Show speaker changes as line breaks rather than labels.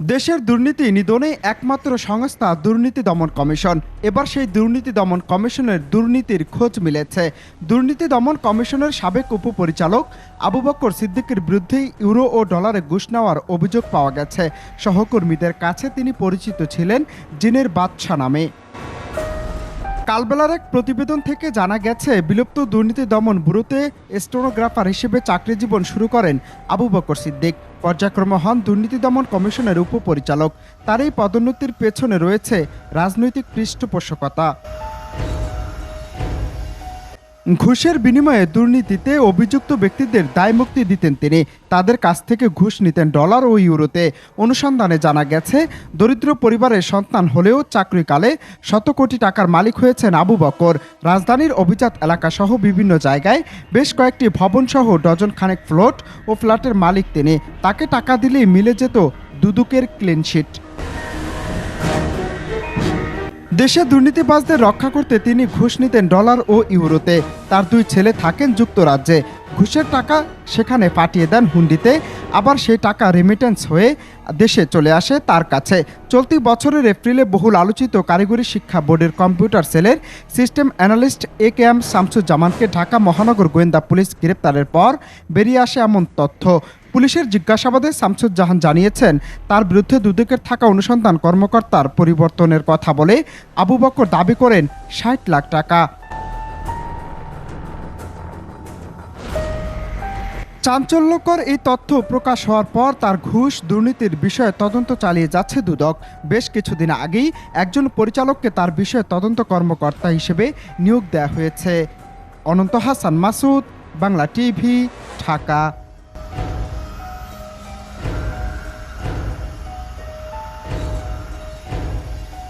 দেশের দুর্নীতি নিধনে একমাত্র সংস্থা দুর্নীতি দমন কমিশন। এবার সেই দুর্নীতি দমন কমিশনের দুর্নীতির খোঁজ মিলেছে। দুর্নীতি দমন কমিশনের সাবেক উপপরিচালক আবু বকর সিদ্দিকের বিরুদ্ধেই ইউরো ও ডলারে ঘুষ নেওয়ার অভিযোগ পাওয়া গেছে। সহকর্মীদের কাছে তিনি পরিচিত ছিলেন জিনের বাদশা নামে। কালবেলার এক প্রতিবেদন থেকে জানা গেছে, বিলুপ্ত দুর্নীতি দমন ব্যুরোতে স্টেনোগ্রাফার হিসেবে চাকরি জীবন শুরু করেন আবু বকর সিদ্দিক। পর্যায়ক্রমে হন দুর্নীতি দমন কমিশনের উপপরিচালক। তার এই পদোন্নতির পেছনে রয়েছে রাজনৈতিক পৃষ্ঠপোষকতা। ঘুষের বিনিময়ে দুর্নীতিতে অভিযুক্ত ব্যক্তিদের দায়মুক্তি দিতেন তিনি। তাদের কাছ থেকে ঘুষ নিতেন ডলার ও ইউরোতে। অনুসন্ধানে জানা গেছে, দরিদ্র পরিবারের সন্তান হলেও চাকরিকালে শত কোটি টাকার মালিক হয়েছেন আবু বকর। রাজধানীর অভিজাত এলাকাসহ বিভিন্ন জায়গায় বেশ কয়েকটি ভবনসহ ডজন খানেক ফ্ল্যাট ও ফ্ল্যাটের মালিক তিনি। তাকে টাকা দিলেই মিলে যেত দুদকের ক্লিনশিট। দেশে দুর্নীতিবাজদের রক্ষা করতে তিনি ঘুষ নিতেন ডলার ও ইউরোতে। তার দুই ছেলে থাকেন যুক্তরাজ্যে। ঘুষের টাকা সেখানে পাঠিয়ে দেন হুন্ডিতে, আবার সেই টাকা রেমিটেন্স হয়ে দেশে চলে আসে তার কাছে। চলতি বছরের এপ্রিলে বহুল আলোচিত কারিগরি শিক্ষা বোর্ডের কম্পিউটার সেলের সিস্টেম অ্যানালিস্ট AKM শামসুজ্জামানকে ঢাকা মহানগর গোয়েন্দা পুলিশ গ্রেপ্তারের পর বেরিয়ে আসে এমন তথ্য। পুলিশের জিজ্ঞাসাবাদে শামসুজ্জামান জানিয়েছেন, তার বিরুদ্ধে দুদকের থাকা অনুসন্ধান কর্মকর্তার পরিবর্তনের কথা বলে আবু বকর দাবি করেন ৬০ লাখ টাকা। চাঞ্চল্যকর এই তথ্য প্রকাশ হওয়ার পর তার ঘুষ দুর্নীতির বিষয়ে তদন্ত চালিয়ে যাচ্ছে দুদক। বেশ কিছুদিন আগেই একজন পরিচালককে তার বিষয়ে তদন্ত কর্মকর্তা হিসেবে নিয়োগ দেওয়া হয়েছে। অনন্ত হাসান মাসুদ, বাংলা টিভি, ঢাকা।